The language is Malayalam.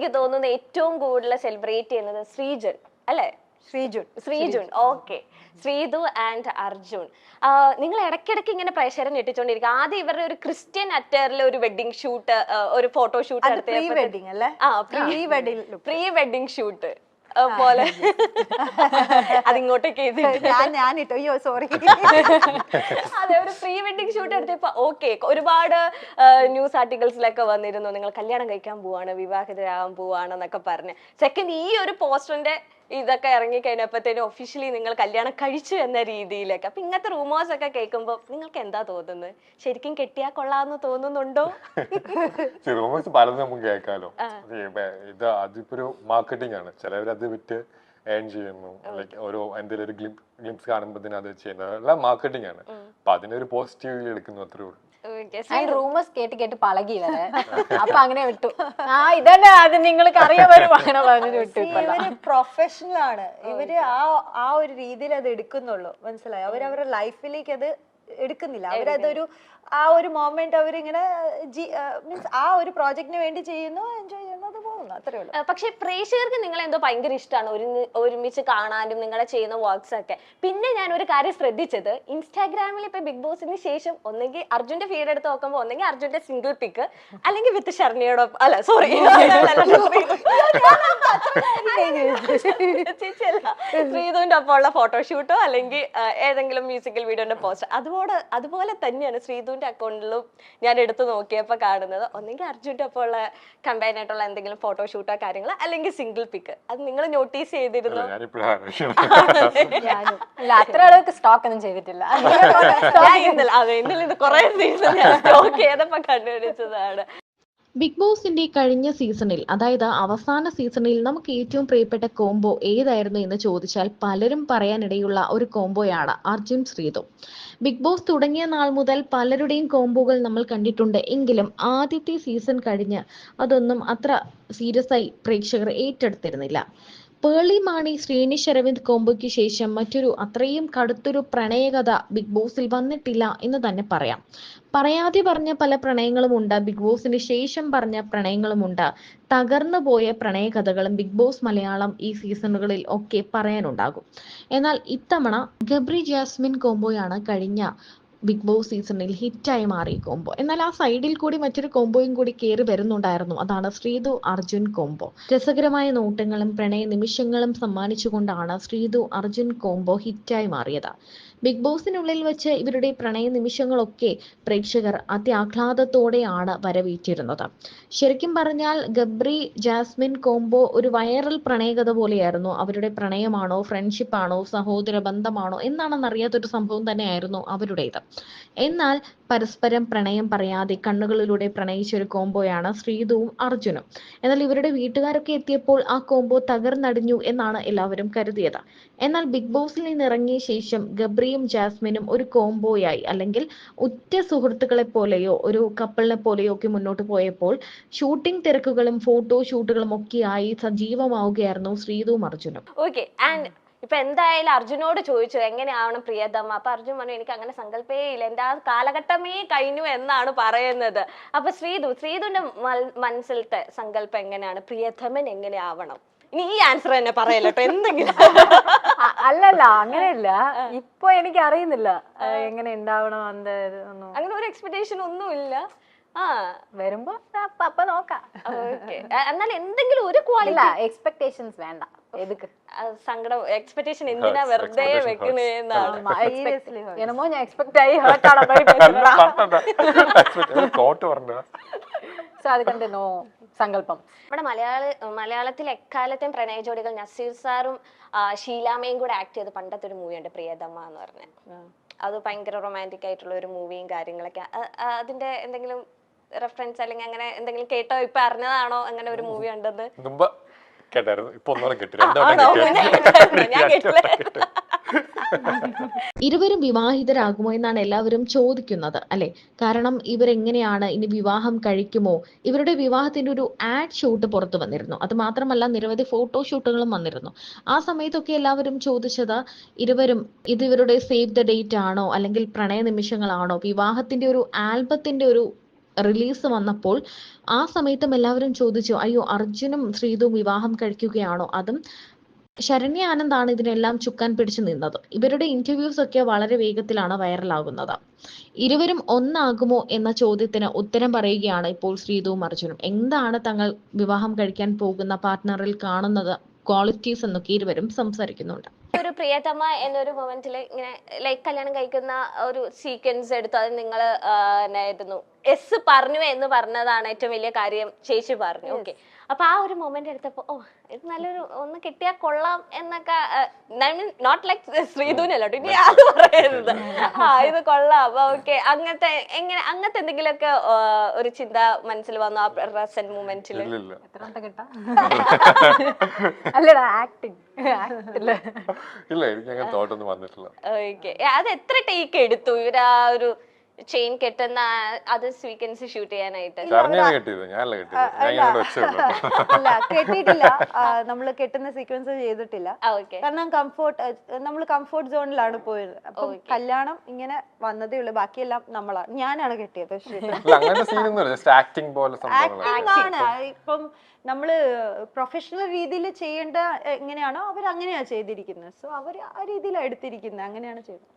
എനിക്ക് തോന്നുന്നു ഏറ്റവും കൂടുതൽ സെലിബ്രേറ്റ് ചെയ്യുന്നത് ശ്രീജൻ അല്ലേ? ശ്രീജുൻ ഓക്കെ. ശ്രീതു ആൻഡ് അർജുൻ, നിങ്ങൾ ഇടയ്ക്കിടയ്ക്ക് ഇങ്ങനെ പ്രേക്ഷകരെ ഞെട്ടിച്ചോണ്ടിരിക്കും. ആദ്യം ഇവരുടെ ഒരു ക്രിസ്ത്യൻ അറ്ററിലെ ഒരു വെഡിങ് ഷൂട്ട്, ഒരു ഫോട്ടോഷൂട്ട് പ്രീ വെഡിങ് ഷൂട്ട് പോലെ അതിങ്ങോട്ടേക്ക് അയ്യോ സോറി അതെ, ഒരു പ്രീ വെഡിങ് ഷൂട്ട് എടുത്തപ്പോ ഓക്കെ, ഒരുപാട് ന്യൂസ് ആർട്ടിക്കിൾസിലൊക്കെ വന്നിരുന്നു നിങ്ങൾ കല്യാണം കഴിക്കാൻ പോവാണ്, വിവാഹിതരാകാൻ പോവാണെന്നൊക്കെ പറഞ്ഞ്. സെക്കൻഡ് ഈ ഒരു പോസ്റ്ററിന്റെ ഇതൊക്കെ ഇറങ്ങി കഴിഞ്ഞപ്പോഴത്തേനും ഒഫീഷ്യലി നിങ്ങൾ കല്യാണം കഴിച്ചു എന്ന രീതിയിലൊക്കെ. അപ്പൊ ഇങ്ങനത്തെ റൂമേഴ്സ് ഒക്കെ കേൾക്കുമ്പോ നിങ്ങൾക്ക് എന്താ തോന്നുന്നത്? ശരിക്കും കെട്ടിയാ കൊള്ളാന്ന് തോന്നുന്നുണ്ടോ? റൂമേഴ്സ് പലതും നമുക്ക് കേൾക്കാലോ. ഇത് അതിപ്പോ ഒരു മാർക്കറ്റിംഗ് ആണ്. ചിലവരത് വിറ്റ് ഏൺ ചെയ്യുന്നു, ലൈക്ക് ഓരോ എന്തെങ്കിലും ഒരു ഗ്ലിംസ് കാണുമ്പോൾ അത് ചെയ്യുന്നത് എല്ലാം മാർക്കറ്റിംഗ് ആണ്. അപ്പൊ അതിനൊരു പോസിറ്റീവ് എടുക്കുന്നു, അത്രേ ഉള്ളൂ. റൂമേഴ്സ് കേട്ട് കേട്ട് പളകി വരെ അപ്പൊ അങ്ങനെ വിട്ടു. ഇതന്നെ അത് നിങ്ങൾക്ക് അറിയാൻ വിട്ടു. ഇവര് പ്രൊഫഷണൽ ആണ്, ഇവര് ആ ഒരു രീതിയിൽ അത് എടുക്കുന്നുള്ളൂ, മനസ്സിലായി? അവരവരുടെ ലൈഫിലേക്ക് അത് എടുക്കുന്നില്ല. അവരതൊരു ആ ഒരു മൊമെന്റ് അവരിങ്ങനെ മീൻസ് ആ ഒരു പ്രോജക്റ്റിന് വേണ്ടി ചെയ്യുന്നു, എൻജോയ് ചെയ്യുന്നു, അത് പോകുന്നു, അത്രേ ഉള്ളൂ. പക്ഷെ പ്രേക്ഷകർക്ക് നിങ്ങൾ എന്തോ ഭയങ്കര ഇഷ്ടമാണ് ഒരുമിച്ച് കാണാനും നിങ്ങളെ ചെയ്യുന്ന വർക്ക്സ് ഒക്കെ. പിന്നെ ഞാൻ ഒരു കാര്യം ശ്രദ്ധിച്ചത്, ഇൻസ്റ്റാഗ്രാമിൽ ഇപ്പൊ ബിഗ് ബോസിന് ശേഷം ഒന്നെങ്കിൽ അർജുന്റെ ഫീഡ് എടുത്ത് നോക്കുമ്പോൾ ഒന്നെങ്കിൽ അർജുന്റെ സിംഗിൾ പിക്ക്, അല്ലെങ്കിൽ വിത്ത് ഷർണിയോടൊപ്പം, അല്ല സോറി ശ്രീധുവിന്റെ ഒപ്പമുള്ള ഫോട്ടോഷൂട്ടോ അല്ലെങ്കിൽ ഏതെങ്കിലും മ്യൂസിക്കൽ വീഡിയോന്റെ പോസ്റ്റ്, അതുപോലെ തന്നെയാണ് ശ്രീധുവിന്റെ അക്കൗണ്ടിലും ഞാൻ എടുത്തു നോക്കിയപ്പോ കാണുന്നത്. ഒന്നെങ്കിൽ അർജുന്റെ ഒപ്പമുള്ള കമ്പൈൻ ആയിട്ടുള്ള എന്തെങ്കിലും ഫോട്ടോഷൂട്ടോ കാര്യങ്ങൾ, അല്ലെങ്കിൽ സിംഗിൾ പിക്ക്. അത് നിങ്ങൾ നോട്ടീസ് ചെയ്തിരുന്നു? അത്ര ആൾക്ക് സ്റ്റോക്ക് ഒന്നും ചെയ്തിട്ടില്ല. ഇന്നലെ ഇത് കുറെ സീസൺ സ്റ്റോക്ക് ചെയ്തപ്പോ കണ്ടുപിടിച്ചതാണ്. ബിഗ് ബോസിന്റെ കഴിഞ്ഞ സീസണിൽ, അതായത് അവസാന സീസണിൽ നമുക്ക് ഏറ്റവും പ്രിയപ്പെട്ട കോംബോ ഏതായിരുന്നു എന്ന് ചോദിച്ചാൽ പലരും പറയാനിടയുള്ള ഒരു കോംബോയാണ് അർജുൻ ശ്രീതു. ബിഗ് ബോസ് തുടങ്ങിയ നാൾ മുതൽ പലരുടെയും കോംബോകൾ നമ്മൾ കണ്ടിട്ടുണ്ട്. എങ്കിലും ആദ്യത്തെ സീസൺ കഴിഞ്ഞ് അതൊന്നും അത്ര സീരിയസ് ആയി പ്രേക്ഷകർ ഏറ്റെടുത്തിരുന്നില്ല. പേളി മാണി ശ്രീനിഷ് അരവിന്ദ് കോംബോയ്ക്ക് ശേഷം മറ്റൊരു അത്രയും കടുത്തൊരു പ്രണയകഥ ബിഗ് ബോസിൽ വന്നിട്ടില്ല എന്ന് തന്നെ പറയാം. പറയാതെ പറഞ്ഞ പല പ്രണയങ്ങളുമുണ്ട്, ബിഗ് ബോസിന് ശേഷം പറഞ്ഞ പ്രണയങ്ങളുമുണ്ട്. തകർന്നു പോയ പ്രണയകഥകളും ബിഗ് ബോസ് മലയാളം ഈ സീസണുകളിൽ ഒക്കെ പറയാനുണ്ടാകും. എന്നാൽ ഇത്തവണ ഗബ്രി ജാസ്മിൻ കോംബോയാണ് കഴിഞ്ഞ ബിഗ് ബോസ് സീസണിൽ ഹിറ്റായി മാറിയ കോംബോ. എന്നാൽ ആ സൈഡിൽ കൂടി മറ്റൊരു കോംബോയും കൂടി കയറി വരുന്നുണ്ടായിരുന്നു. അതാണ് ശ്രീതു അർജുൻ കോംബോ. രസകരമായ നോട്ടങ്ങളും പ്രണയ നിമിഷങ്ങളും സമ്മാനിച്ചുകൊണ്ടാണ് ശ്രീതു അർജുൻ കോംബോ ഹിറ്റായി മാറിയത്. ബിഗ് ബോസിനുള്ളിൽ വെച്ച് ഇവരുടെ പ്രണയ നിമിഷങ്ങളൊക്കെ പ്രേക്ഷകർ അത്യാഹ്ലാദത്തോടെയാണ് വരവേറ്റിരുന്നത്. ശരിക്കും പറഞ്ഞാൽ ഗബ്രി ജാസ്മിൻ കോംബോ ഒരു വൈറൽ പ്രണയകഥ പോലെയായിരുന്നു. അവരുടെ പ്രണയമാണോ, ഫ്രണ്ട്ഷിപ്പാണോ, സഹോദര ബന്ധമാണോ എന്നാണെന്നറിയാത്തൊരു സംഭവം തന്നെയായിരുന്നു അവരുടേത്. എന്നാൽ പരസ്പരം പ്രണയം പറയാതെ കണ്ണുകളിലൂടെ പ്രണയിച്ച ഒരു കോംബോയാണ് ശ്രീതുവും അർജുനും. എന്നാൽ ഇവരുടെ വീട്ടുകാരൊക്കെ എത്തിയപ്പോൾ ആ കോംബോ തകർന്നടിഞ്ഞു എന്നാണ് എല്ലാവരും കരുതിയത്. എന്നാൽ ബിഗ് ബോസിൽ നിന്ന് ഇറങ്ങിയ ശേഷം ഗബ്രിയും ജാസ്മിനും ഒരു കോംബോയായി, അല്ലെങ്കിൽ ഉറ്റ സുഹൃത്തുക്കളെ പോലെയോ ഒരു കപ്പിളിനെ പോലെയോ ഒക്കെ മുന്നോട്ട് പോയപ്പോൾ ഷൂട്ടിംഗ് തിരക്കുകളും ഫോട്ടോ ഷൂട്ടുകളും ഒക്കെയായി സജീവമാവുകയായിരുന്നു ശ്രീതുവും അർജുനും. ഓക്കെ, ആൻഡ് ഇപ്പൊ എന്തായാലും അർജുനോട് ചോദിച്ചു എങ്ങനെയാവണം പ്രിയതമ. അപ്പൊ അർജുൻ പറഞ്ഞു എനിക്ക് അങ്ങനെ സങ്കല്പേ ഇല്ല, എന്റെ ആ കാലഘട്ടമേ കഴിഞ്ഞു എന്നാണ് പറയുന്നത്. അപ്പൊ ശ്രീതുവിന്റെ മനസ്സിലത്തെ സങ്കല്പം എങ്ങനെയാണ്, പ്രിയതമൻ എങ്ങനെയാവണം? ഇനി ഈ ആൻസർ തന്നെ പറയല്ലോ എന്തെങ്കിലും. അല്ലല്ല, അങ്ങനെയല്ല. ഇപ്പൊ എനിക്ക് അറിയുന്നില്ല എങ്ങനെ ഉണ്ടാവണം, അങ്ങനെ ഒരു എക്സ്പെക്ടേഷൻ ഒന്നും ഇല്ല. വരുമ്പോ അപ്പൊ നോക്കാം. എന്നാൽ എന്തെങ്കിലും ഒരു ക്വാളിറ്റി, എക്സ്പെക്ടേഷൻസ് വേണ്ട. സങ്കടം എക്സ്പെക്ടേഷൻ എന്തിനാ വെറുതെ വെക്കുന്നതെന്നാണ്. എന്നമോ ഞാൻ എക്സ്പെക്ട് ആയി ഹേർട്ടാണ് സോ അത് കണ്ട് നോ സങ്കല്പം. നമ്മുടെ മലയാളത്തിൽ എക്കാലത്തെയും പ്രണയ ജോഡികൾ നസീർ സാറും ഷീലാമയും കൂടെ ആക്ട് ചെയ്ത് പണ്ടത്തെ ഒരു മൂവിയുണ്ട് പ്രിയതമ എന്ന് പറഞ്ഞ. അത് ഭയങ്കര റൊമാൻറ്റിക് ആയിട്ടുള്ള ഒരു മൂവിയും കാര്യങ്ങളൊക്കെ. അതിന്റെ എന്തെങ്കിലും റെഫറൻസ് അല്ലെങ്കിൽ അങ്ങനെ എന്തെങ്കിലും കേട്ടോ, ഇപ്പൊ അറിഞ്ഞതാണോ അങ്ങനെ ഒരു മൂവി ഉണ്ടെന്ന്? ഇരുവരും വിവാഹിതരാകുമോ എന്നാണ് എല്ലാവരും ചോദിക്കുന്നത് അല്ലെ? കാരണം ഇവരെങ്ങനെയാണ് ഇനി വിവാഹം കഴിക്കുമോ? ഇവരുടെ വിവാഹത്തിന്റെ ഒരു ആഡ് ഷൂട്ട് പുറത്തു വന്നിരുന്നു. അത് മാത്രമല്ല നിരവധി ഫോട്ടോഷൂട്ടുകളും വന്നിരുന്നു. ആ സമയത്തൊക്കെ എല്ലാവരും ചോദിച്ചത് ഇരുവരും ഇത് ഇവരുടെ സേവ് ദ ഡേറ്റ് ആണോ, അല്ലെങ്കിൽ പ്രണയ നിമിഷങ്ങളാണോ, വിവാഹത്തിന്റെ ഒരു ആൽബത്തിന്റെ ഒരു റിലീസ് വന്നപ്പോൾ ആ സമയത്തും എല്ലാവരും ചോദിച്ചു, അയ്യോ അർജുനും ശ്രീതും വിവാഹം കഴിക്കുകയാണോ, അതും ശരണ്യ ആനന്ദാണ് ഇതിനെല്ലാം ചുക്കാൻ പിടിച്ചു നിന്നത്. ഇവരുടെ ഇന്റർവ്യൂസ് ഒക്കെ വളരെ വേഗത്തിലാണ് വൈറലാകുന്നത്. ഇരുവരും ഒന്നാകുമോ എന്ന ചോദ്യത്തിന് ഉത്തരം പറയുകയാണ് ഇപ്പോൾ ശ്രീതുവും അർജുനും. എന്താണ് തങ്ങൾ വിവാഹം കഴിക്കാൻ പോകുന്ന പാർട്ട്ണറിൽ കാണുന്നത് ക്വാളിറ്റീസ് എന്നൊക്കെ ഇരുവരും സംസാരിക്കുന്നുണ്ട്. ഒരു പ്രിയതമ എന്നൊരു മൊമെന്റിൽ ഇങ്ങനെ ലൈക്ക് കല്യാണം കഴിക്കുന്ന ഒരു സീക്വൻസ് എടുത്തു. അത് നിങ്ങൾ എന്നായിരുന്നു എസ് പറഞ്ഞു എന്ന് പറഞ്ഞതാണ് ഏറ്റവും വലിയ കാര്യം, ചേച്ചി പറഞ്ഞു. ഓക്കെ, അപ്പൊ ആ ഒരു മൊമെന്റ് എടുത്തപ്പോ ഓ ഇത് നല്ലൊരു ഒന്ന് കിട്ടിയാൽ കൊള്ളാം എന്നൊക്കെ, നോട്ട് ലൈക്ക് ശ്രീധുനല്ലോ ഇനി അത് പറയരുത്, ഇത് കൊള്ളാം അപ്പൊ ഓക്കെ, അങ്ങനത്തെ അങ്ങനത്തെ എന്തെങ്കിലുമൊക്കെ ഒരു ചിന്ത മനസ്സിൽ വന്നു ആ പ്രസന്റ് മൊമെന്റിൽ? എത്രാമത്തെ കിട്ടാ അല്ലടാ ആക്ടിങ് ഇല്ല, എനിക്ക് അങ്ങനെ തോട്ടൊന്നും വന്നിട്ടില്ല. ഓക്കെ, അത് എത്ര ടേക്ക് എടുത്തു ഇവര് ആ ഒരു ചെയിൻ കെട്ടുന്ന അത് സീക്വൻസ് ഷൂട്ട് ചെയ്യാനായിട്ട്? ശരണ്യാണ് കെട്ടിയത്, ഞാനല്ല കെട്ടിയത്. ഞാൻ ഇങ്ങനെ വെച്ചല്ലോ. അല്ല കെട്ടിയിട്ടില്ല, നമ്മള് കെട്ടുന്ന സീക്വൻസ് ചെയ്തിട്ടില്ല. ഓക്കെ, കാരണം നമ്മൾ കംഫോർട്ട് സോണിലാണ് പോയത്. അപ്പൊ കല്യാണം ഇങ്ങനെ വന്നതേ ഉള്ളൂ, ബാക്കിയെല്ലാം ഞാനാണ് കെട്ടിയത്. ഇല്ല, അങ്ങനത്തെ സീനൊന്നുമില്ല, ജസ്റ്റ് ആക്ടിങ് പോലെ സംഭവങ്ങളാണ്. ഇപ്പം നമ്മള് പ്രൊഫഷണൽ രീതിയിൽ ചെയ്യേണ്ട എങ്ങനെയാണോ അവരങ്ങനെയാ ചെയ്തിരിക്കുന്നത്. സോ അവർ ആ രീതിയിലാണ് എടുത്തിരിക്കുന്നത്, അങ്ങനെയാണ് ചെയ്തത്.